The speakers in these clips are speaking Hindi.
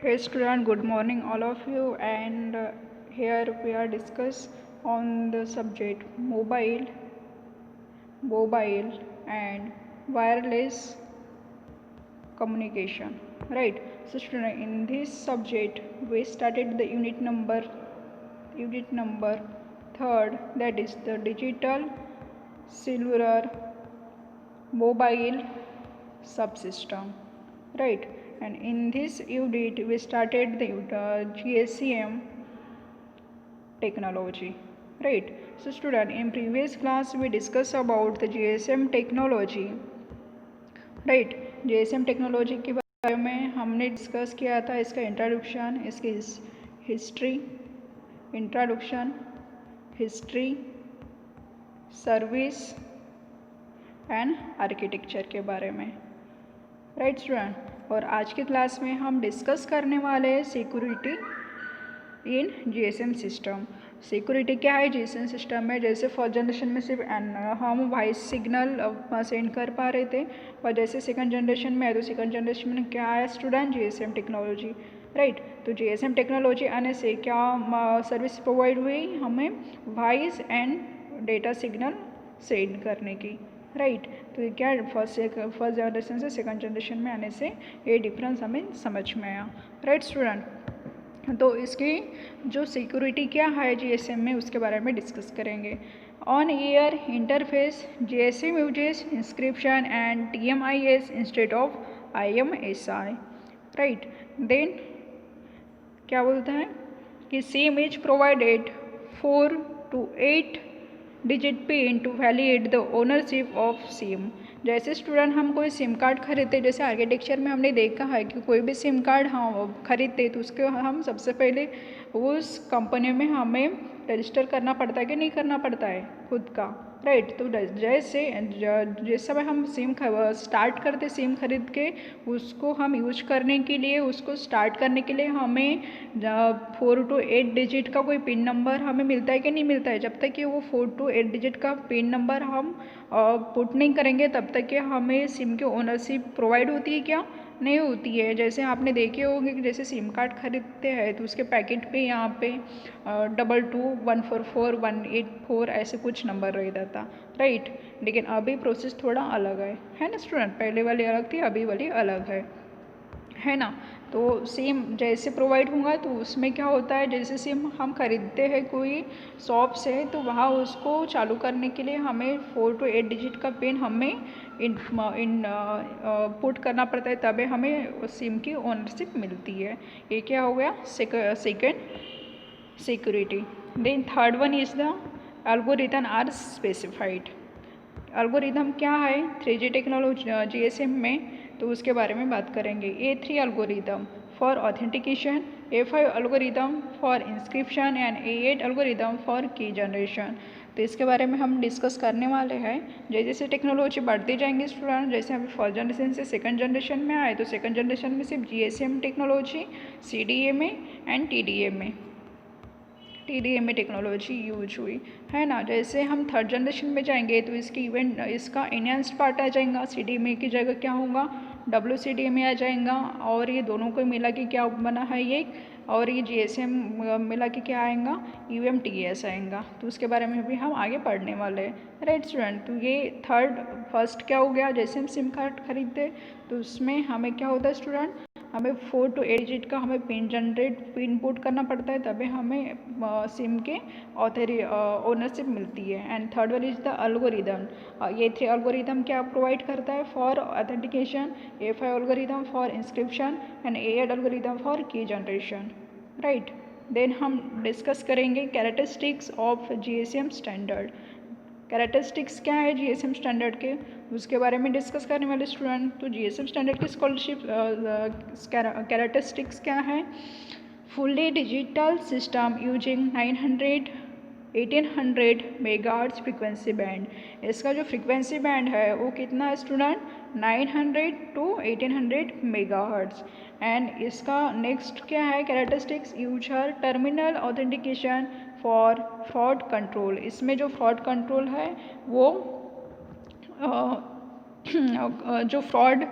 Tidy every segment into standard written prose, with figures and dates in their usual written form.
Hey student, good morning all of you, and here we are discuss on the subject mobile and wireless communication. Right. So student, in this subject we started the unit number third, that is the digital cellular mobile subsystem, right? And in this unit we started the GSM technology, right? So student, in previous class we discussed about the GSM technology, right? GSM technology के बारे में हमने डिस्कस किया था, इसका इंट्रोडक्शन, इसकी history, introduction, history, service and architecture के बारे में, राइट स्टूडेंट। और आज की क्लास में हम डिस्कस करने वाले हैं security in GSM system. Security क्या है जीएसएम सिस्टम में? जैसे फर्स्ट जनरेशन में सिर्फ हम वॉइस सिग्नल सेंड कर पा रहे थे, और जैसे सेकंड जनरेशन में है तो सेकंड जनरेशन में क्या है स्टूडेंट? GSM technology, right. तो जीएसएम टेक्नोलॉजी आने से क्या सर्विस प्रोवाइड हुई हमें? Voice and data signal send करने की, राइट। तो ये क्या फर्स्ट जनरेशन से सेकंड जनरेशन में आने से ये डिफरेंस हमें समझ में आया, राइट स्टूडेंट। तो इसकी जो सिक्योरिटी क्या है जीएसएम में उसके बारे में डिस्कस करेंगे। On air interface GSM uses encryption and TMIS instead of IMSI, right. Then क्या बोलता है कि same is provided 4 to 8 digit pin to validate the ownership of SIM. जैसे स्टूडेंट हम कोई सिम कार्ड खरीदते, जैसे आर्किटेक्चर में हमने देखा है कि कोई भी सिम कार्ड हम खरीदते तो उसके हम सबसे पहले उस कंपनी में हमें रजिस्टर करना पड़ता है कि नहीं करना पड़ता है खुद का, राइट। तो जैसे जिस समय हम सिम स्टार्ट करते सिम खरीद के उसको हम यूज करने के लिए, उसको स्टार्ट करने के लिए हमें 4 to 8 डिजिट का कोई पिन नंबर हमें मिलता है कि नहीं मिलता है। जब तक कि वो 4 to 8 डिजिट का पिन नंबर हम पुट नहीं करेंगे तब तक कि हमें सिम की ओनरशिप प्रोवाइड होती है क्या? नहीं होती है। जैसे आपने देखे होंगे कि जैसे सिम कार्ड खरीदते हैं तो उसके पैकेट पे यहाँ पे 22144184 ऐसे कुछ नंबर रहता था, राइट। लेकिन अभी प्रोसेस थोड़ा अलग है ना स्टूडेंट? पहले वाली अलग थी, अभी वाली अलग है ना। तो सिम जैसे प्रोवाइड होगा तो उसमें क्या होता है, जैसे सिम हम खरीदते हैं कोई शॉप से तो वहाँ उसको चालू करने के लिए हमें 4 to 8 डिजिट का पिन हमें पुट करना पड़ता है, तभी हमें सिम की ओनरशिप मिलती है। ये क्या हो गया? Second security. Then third one is the algorithm are specified. Algorithm क्या है 3G टेक्नोलॉजी जीएसएम में, तो उसके बारे में बात करेंगे। A3 algorithm for authentication, A5 algorithm for inscription and A8 algorithm for की जनरेशन। तो इसके बारे में हम डिस्कस करने वाले हैं। जैसे जैसे टेक्नोलॉजी बढ़ती जाएंगे स्टूडेंट, जैसे अभी फर्स्ट जनरेशन से सेकंड जनरेशन में आए तो सेकंड जनरेशन में सिर्फ GSM technology CDMA and TDMA technology use हुई, है ना। जैसे हम थर्ड जनरेशन में जाएंगे तो इसका इनहेंस्ड पार्ट आ जाएगा, CDMA की जगह क्या होगा? WCDMA आ जाएगा, और ये दोनों को मिला के क्या बना है ये, और ये GSM मिला के क्या आएगा? UMTS आएगा। तो उसके बारे में भी हम आगे पढ़ने वाले हैं, राइट स्टूडेंट। तो ये फर्स्ट क्या हो गया, जैसे हम सिम कार्ड खरीदते तो उसमें हमें क्या होता है स्टूडेंट? हमें 4 to 8 डिजिट का हमें पिन पुट करना पड़ता है, तभी हमें सिम के ओनरशिप मिलती है। And third one is the algorithm. ये 3 एल्गोरिथम क्या प्रोवाइड करता है? For authentication, A5 algorithm for inscription and A8 algorithm for की जनरेशन, राइट। देन हम डिस्कस करेंगे characteristics of GSM standard. Characteristics क्या है जीएसएम स्टैंडर्ड के, उसके बारे में डिस्कस करने वाले स्टूडेंट। तो जीएसएम स्टैंडर्ड की स्कॉलरशिप कैरेक्टरिस्टिक्स क्या है? Fully digital system using 1800 megahertz frequency band. इसका जो फ्रीक्वेंसी बैंड है वो कितना है स्टूडेंट? 900 to 1800 megahertz. एंड इसका नेक्स्ट क्या है characteristics? User terminal authentication for fraud control. इसमें जो फ्रॉड कंट्रोल है वो जो फ्रॉड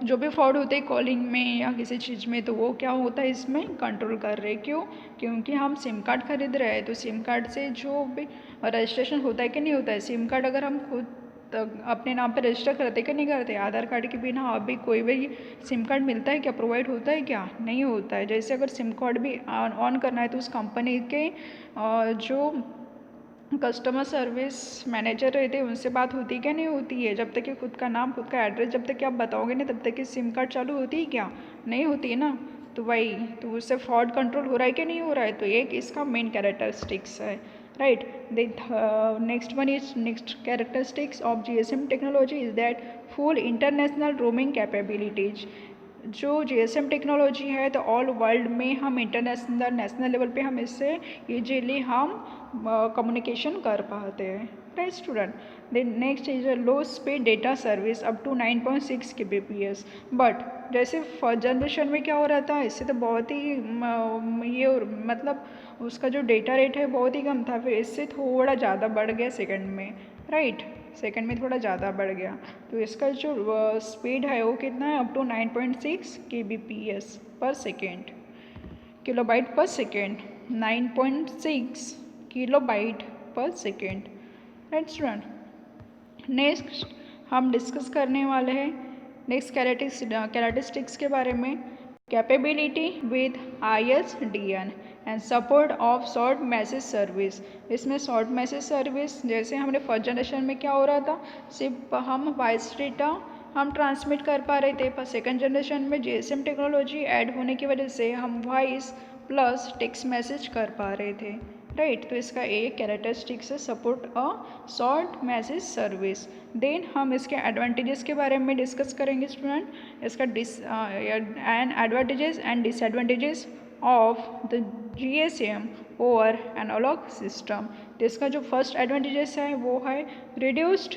जो भी फ्रॉड होते हैं कॉलिंग में या किसी चीज़ में, तो वो क्या होता है इसमें कंट्रोल कर रहे। क्यों? क्योंकि हम सिम कार्ड खरीद रहे हैं, तो सिम कार्ड से जो भी रजिस्ट्रेशन होता है कि नहीं होता है। सिम कार्ड अगर हम खुद अपने नाम पे रजिस्टर करते कि नहीं करते, आधार कार्ड के बिना अभी कोई भी सिम कार्ड मिलता है क्या, प्रोवाइड होता है क्या? नहीं होता है। जैसे अगर सिम कार्ड भी ऑन करना है तो उस कंपनी के जो कस्टमर सर्विस मैनेजर रहते हैं उनसे बात होती क्या नहीं होती है। जब तक कि खुद का नाम खुद का एड्रेस जब तक कि आप बताओगे नहीं तब तक कि सिम कार्ड चालू होती है क्या? नहीं होती है ना। तो वही, तो उससे फ्रॉड कंट्रोल हो रहा है कि नहीं हो रहा है, तो एक इसका मेन कैरेक्टरिस्टिक्स है, right. The next one is next characteristics of GSM technology is that full international roaming capabilities. जो GSM टेक्नोलॉजी है तो ऑल वर्ल्ड में हम इंटरनेशनल नेशनल लेवल पे हम इससे ईजीली हम कम्युनिकेशन कर पाते हैं, right student. Then next is a low speed data service up to 9.6 kbps। But जैसे फर्स्ट जनरेशन में क्या हो रहा था, इससे तो बहुत ही ये मतलब उसका जो डेटा रेट है बहुत ही कम था, फिर इससे थोड़ा ज़्यादा बढ़ गया सेकंड में, राइट। सेकंड में थोड़ा ज़्यादा बढ़ गया, तो इसका जो स्पीड है वो कितना है, अप टू 9.6 kbps पर सेकेंड, किलोबाइट पर सेकेंड, 9.6 किलोबाइट पर सेकेंड, राइट स्टूडेंट। नेक्स्ट हम डिस्कस करने वाले हैं नेक्स्ट कैरेक्टरिस्टिक्स के बारे में, capability with ISDN and support of short message service. इसमें शॉर्ट मैसेज सर्विस जैसे हमने फर्स्ट जनरेशन में क्या हो रहा था, सिर्फ हम वॉइस डेटा हम ट्रांसमिट कर पा रहे थे, पर सेकंड जनरेशन में GSM टेक्नोलॉजी ऐड होने की वजह से हम वॉइस प्लस टेक्स्ट मैसेज कर पा रहे थे, राइट। तो इसका एक कैरेक्टरिस्टिक्स है support a short message service. Then हम इसके एडवांटेजेस के बारे में डिस्कस करेंगे स्टूडेंट, इसका advantages and disadvantages of the GSM over analogue system. तो इसका जो फर्स्ट एडवांटेजेस है वो है reduced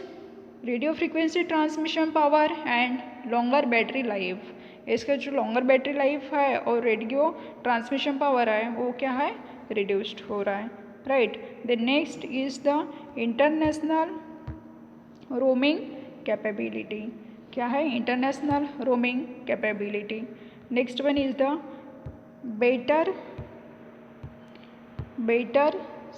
radio frequency transmission power and longer battery life. इसका जो लॉन्गर बैटरी लाइफ है और रेडियो ट्रांसमिशन पावर है वो क्या है, रिड्यूस्ड हो रहा है, right. The next is the international roaming capability. क्या है, international roaming capability. Next one is the better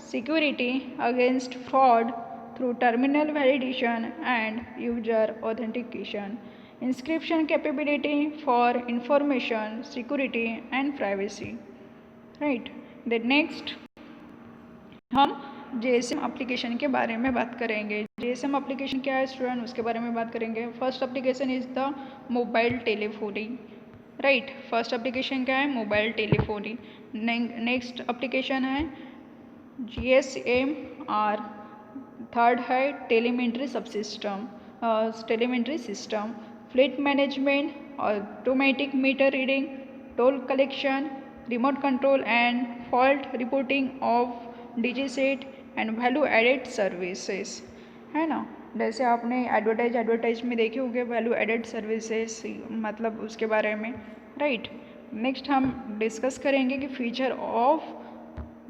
security against fraud through terminal validation and user authentication, encryption capability for information security and privacy, right। The next हम GSM एप्लीकेशन के बारे में बात करेंगे। GSM एप्लीकेशन क्या है स्टूडेंट, उसके बारे में बात करेंगे। First application is the mobile telephony, right. First application क्या है, मोबाइल टेलीफोनी। नेक्स्ट एप्लीकेशन है GSMR। थर्ड है telemetry subsystem, telemetry system, fleet management, automatic meter reading, toll collection, remote control and fault reporting of digiset and value added services, है ना। जैसे आपने एडवर्टाइज में देखे होंगे वैल्यू एडेड सर्विसेज, मतलब उसके बारे में, राइट। नेक्स्ट हम डिस्कस करेंगे कि फीचर ऑफ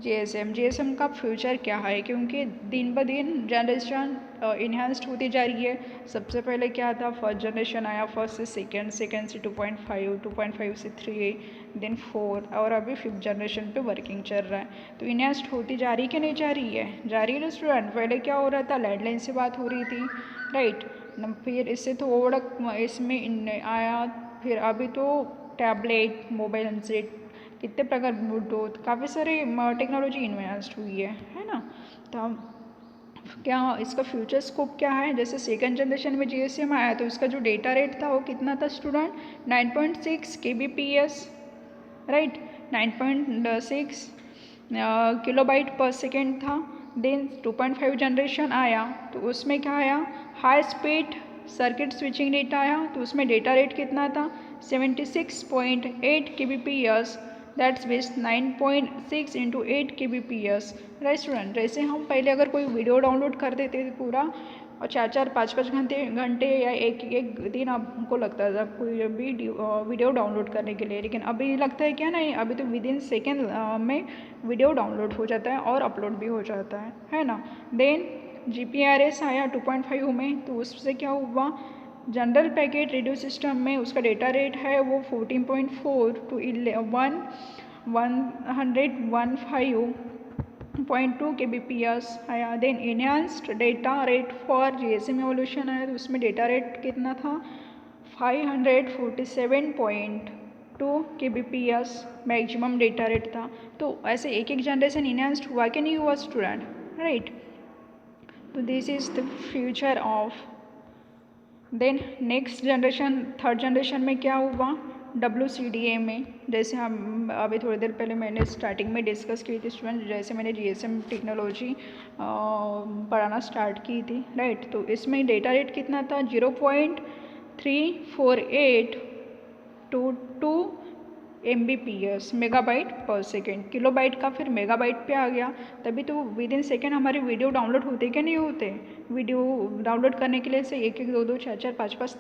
GSM का फ्यूचर क्या है, क्योंकि दिन ब दिन जनरेशन इन्हांस्ड होती जा रही है। सबसे पहले क्या था, फर्स्ट जनरेशन आया, फर्स्ट से सेकेंड, सेकेंड से 2.5, 2.5 से 3, देन 4 और अभी फिफ्थ जनरेशन पे वर्किंग चल रहा है। तो इन्हांस्ड होती जा रही कि नहीं जा रही है, जा रही है ना स्टूडेंट। पहले क्या हो रहा था, लैंडलाइन से बात हो रही थी, राइट। फिर इससे थोड़ा इसमें आया, फिर अभी तो टैबलेट, मोबाइल सेट, कितने प्रकार, ब्लूटूथ, काफ़ी सारे टेक्नोलॉजी इन्वेंस्ट हुई है ना। तो क्या इसका फ्यूचर स्कोप क्या है, जैसे सेकंड जनरेशन में GSM आया तो इसका जो डेटा रेट था वो कितना था स्टूडेंट, 9.6 kbps, राइट। 9.6 किलोबाइट पर सेकेंड था। देन 2.5 जनरेशन आया तो उसमें क्या आया, high speed circuit switching data आया, तो उसमें डेटा रेट कितना था, 76.8 kbps, that's with 9.6 into 8 kbps, right student. जैसे हम पहले अगर कोई वीडियो डाउनलोड कर देते थे पूरा और 4-4, 5-5 घंटे या एक दिन आपको लगता था कोई वीडियो डाउनलोड करने के लिए, लेकिन अभी लगता है क्या, नहीं, अभी तो विद इन सेकेंड में वीडियो डाउनलोड हो जाता है और अपलोड भी हो जाता है ना। देन GPRS आया 2.5 में, तो उससे क्या हुआ, जनरल पैकेट रेडियो सिस्टम में उसका डेटा रेट है वो 14.4 to 115.2 kbps है। Then enhanced data rate for GSM evolution है, तो उसमें डेटा रेट कितना था 547.2 kbps मैक्सिमम डेटा रेट था। तो ऐसे एक एक जनरेशन इनहांस्ड हुआ कि नहीं हुआ स्टूडेंट, राइट। तो this is the future of. Then next generation, third generation में क्या हुआ WCDA में, जैसे हम अभी थोड़ी देर पहले मैंने स्टार्टिंग में डिस्कस की थी स्टूडेंट, जैसे मैंने GSM टेक्नोलॉजी पढ़ाना स्टार्ट की थी, राइट। तो इसमें डेटा रेट कितना था 0.348 to 2 MBPS मेगाबाइट पर सेकेंड। किलोबाइट का फिर मेगाबाइट पे आ गया, तभी तो विद इन सेकेंड हमारे वीडियो डाउनलोड होते कि नहीं होते। वीडियो डाउनलोड करने के लिए से एक एक दो दो चार चार पाँच पाँच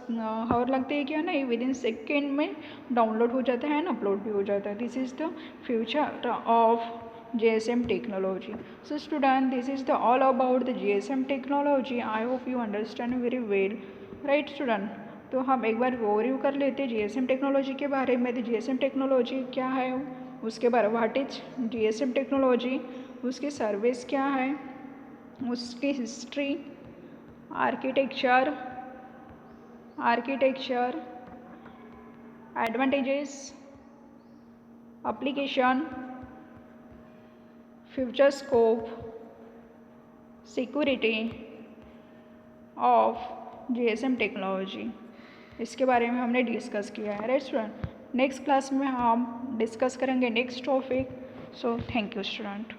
आवर लगते हैं क्या, नहीं, विद इन सेकेंड में डाउनलोड हो जाता है ना, अपलोड भी हो जाता है। This is the future of GSM technology. So student, this is the all about the GSM technology. I hope you understand very well, right student। तो हम एक बार ओवरव्यू कर लेते हैं GSM टेक्नोलॉजी के बारे में। तो GSM टेक्नोलॉजी क्या है, उसके बारे व्हाट इज GSM टेक्नोलॉजी, उसकी सर्विस क्या है, उसकी history, architecture, advantages, application, future scope, security of GSM technology, इसके बारे में हमने डिस्कस किया है, राइट स्टूडेंट। नेक्स्ट क्लास में हम डिस्कस करेंगे next topic. So thank you student.